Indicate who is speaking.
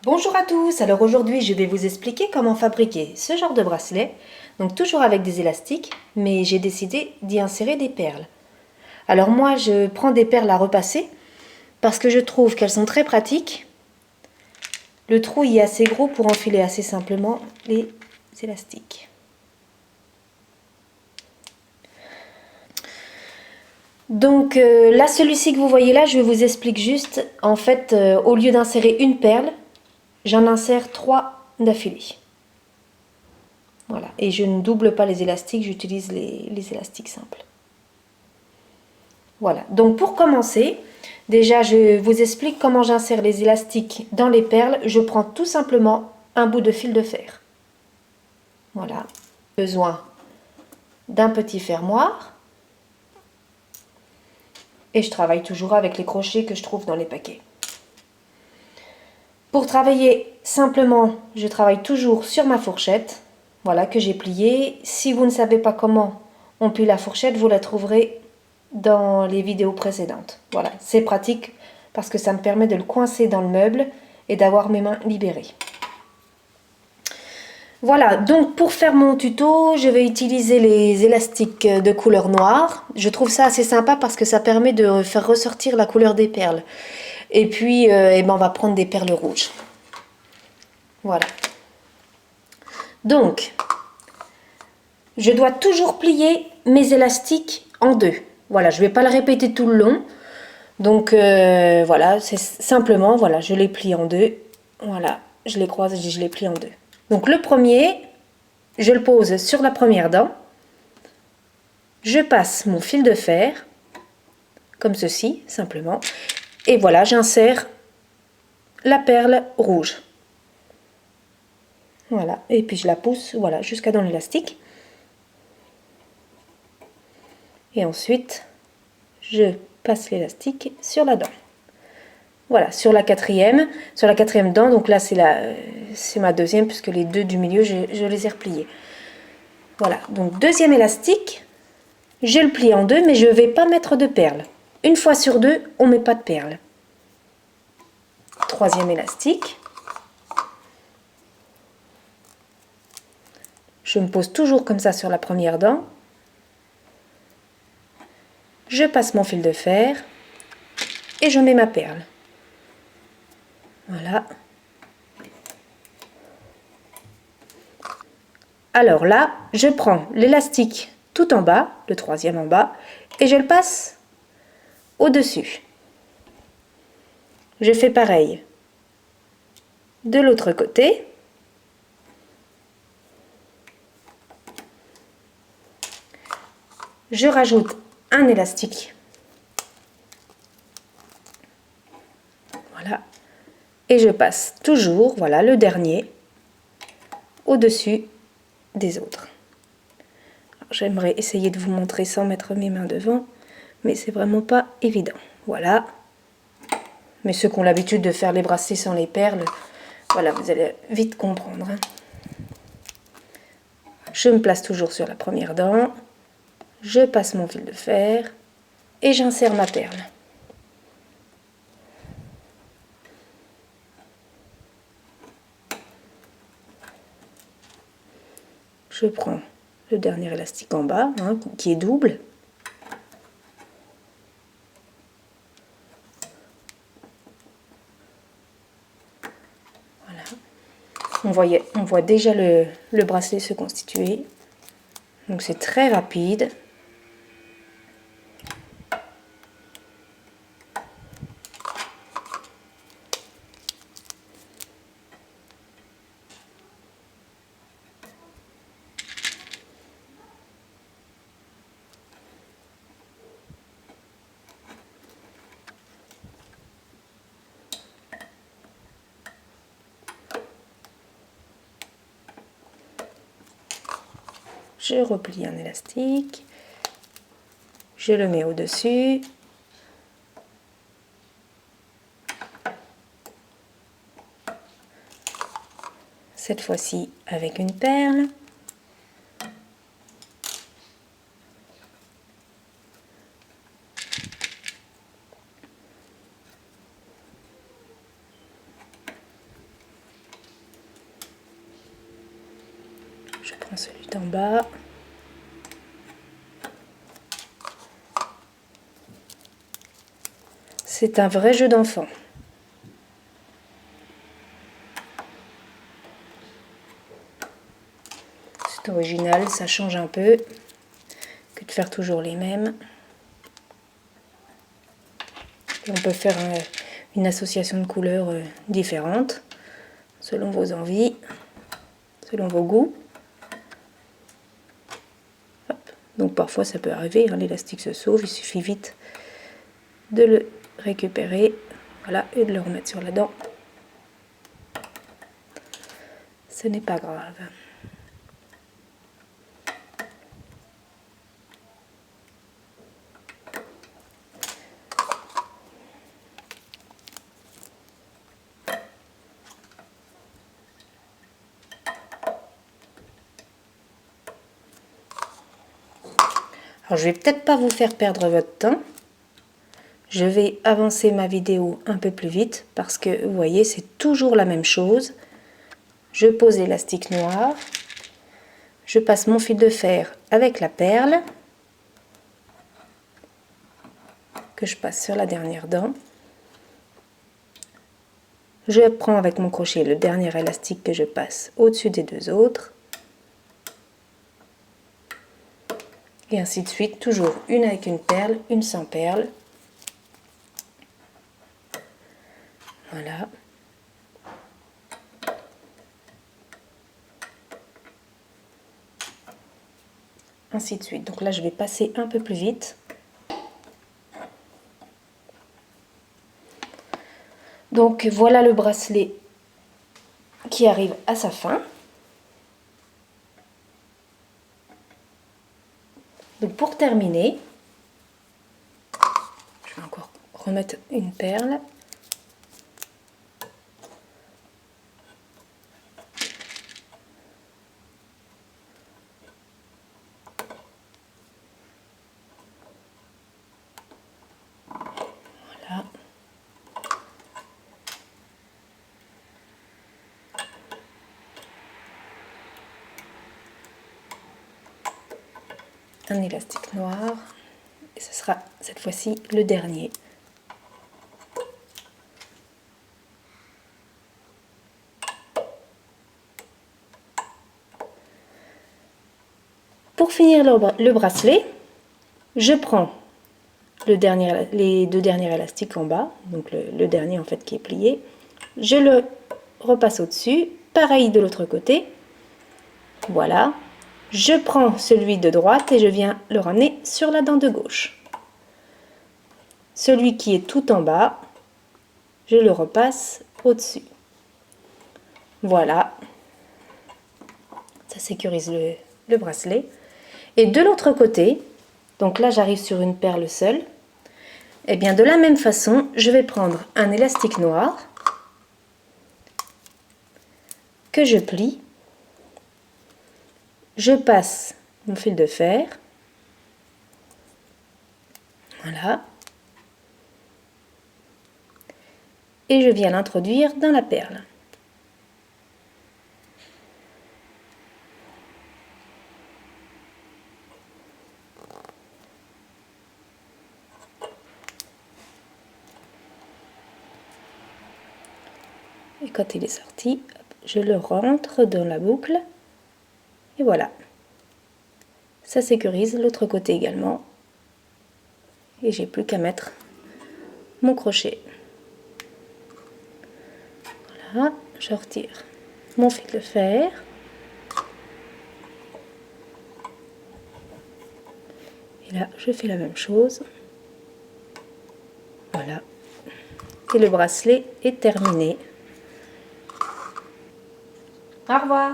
Speaker 1: Bonjour à tous, alors aujourd'hui je vais vous expliquer comment fabriquer ce genre de bracelet, donc toujours avec des élastiques, mais j'ai décidé d'y insérer des perles. Alors moi je prends des perles à repasser parce que je trouve qu'elles sont très pratiques. Le trou y est assez gros pour enfiler assez simplement les élastiques. Donc là, celui-ci que vous voyez là, je vous explique juste. En fait, au lieu d'insérer une perle, j'en insère 3 d'affilée. Voilà, et je ne double pas les élastiques, j'utilise les élastiques simples. Voilà, donc pour commencer, déjà je vous explique comment j'insère les élastiques dans les perles. Je prends tout simplement un bout de fil de fer. Voilà, besoin d'un petit fermoir. Et je travaille toujours avec les crochets que je trouve dans les paquets. Pour travailler simplement, je travaille toujours sur ma fourchette, voilà, que j'ai pliée. Si vous ne savez pas comment on plie la fourchette, vous la trouverez dans les vidéos précédentes. Voilà, c'est pratique parce que ça me permet de le coincer dans le meuble et d'avoir mes mains libérées. Voilà, donc pour faire mon tuto, je vais utiliser les élastiques de couleur noire. Je trouve ça assez sympa parce que ça permet de faire ressortir la couleur des perles. Et puis, eh ben, on va prendre des perles rouges. Voilà. Donc, je dois toujours plier mes élastiques en deux. Voilà, je ne vais pas le répéter tout le long. Donc, voilà, c'est simplement, voilà, je les plie en deux. Voilà, je les croise et je les plie en deux. Donc, le premier, je le pose sur la première dent. Je passe mon fil de fer, comme ceci, simplement. Et voilà, j'insère la perle rouge. Voilà, et puis je la pousse, voilà, jusqu'à dans l'élastique. Et ensuite, je passe l'élastique sur la dent. Voilà, sur la quatrième dent, donc là c'est ma deuxième, puisque les deux du milieu, je les ai repliés. Voilà, donc deuxième élastique, je le plie en deux, mais je ne vais pas mettre de perles. Une fois sur deux, on ne met pas de perles. Troisième élastique. Je me pose toujours comme ça sur la première dent. Je passe mon fil de fer et je mets ma perle. Voilà. Alors là, je prends l'élastique tout en bas, le troisième en bas, et je le passe au-dessus. Je fais pareil de l'autre côté. Je rajoute un élastique. Voilà. Et je passe toujours, voilà, le dernier au-dessus des autres. J'aimerais essayer de vous montrer sans mettre mes mains devant, mais c'est vraiment pas évident. Voilà. Mais ceux qui ont l'habitude de faire les bracelets sans les perles, voilà, vous allez vite comprendre. Je me place toujours sur la première dent. Je passe mon fil de fer et j'insère ma perle. Je prends le dernier élastique en bas, hein, qui est double. Voilà. On voit déjà le bracelet se constituer. Donc c'est très rapide. Je replie un élastique, je le mets au-dessus, cette fois-ci avec une perle. Je prends celui d'en bas. C'est un vrai jeu d'enfant. C'est original, ça change un peu que de faire toujours les mêmes. Et on peut faire une association de couleurs différentes selon vos envies, selon vos goûts. Hop. Donc parfois ça peut arriver, hein, l'élastique se sauve, il suffit vite de le récupérer, voilà, et de le remettre sur la dent. Ce n'est pas grave. Alors je vais peut-être pas vous faire perdre votre temps. Je vais avancer ma vidéo un peu plus vite parce que vous voyez c'est toujours la même chose. Je pose l'élastique noir, je passe mon fil de fer avec la perle que je passe sur la dernière dent. Je prends avec mon crochet le dernier élastique que je passe au-dessus des deux autres. Et ainsi de suite, toujours une avec une perle, une sans perle. Voilà. Ainsi de suite. Donc là, je vais passer un peu plus vite. Donc voilà le bracelet qui arrive à sa fin. Donc pour terminer, je vais encore remettre une perle. Voilà. Un élastique noir. Et ce sera cette fois-ci le dernier. Pour finir le bracelet, je prends les deux derniers élastiques en bas, donc le dernier en fait qui est plié. Je le repasse au-dessus, pareil de l'autre côté. Voilà. Je prends celui de droite et je viens le ramener sur la dent de gauche. Celui qui est tout en bas, je le repasse au-dessus. Voilà. Ça sécurise le bracelet. Et de l'autre côté, donc là j'arrive sur une perle seule, et bien de la même façon, je vais prendre un élastique noir que je plie. Je passe mon fil de fer. Voilà. Et je viens l'introduire dans la perle. Et quand il est sorti, je le rentre dans la boucle. Et voilà. Ça sécurise l'autre côté également. Et j'ai plus qu'à mettre mon crochet. Voilà, je retire mon fil de fer. Et là, je fais la même chose. Voilà. Et le bracelet est terminé. Au revoir.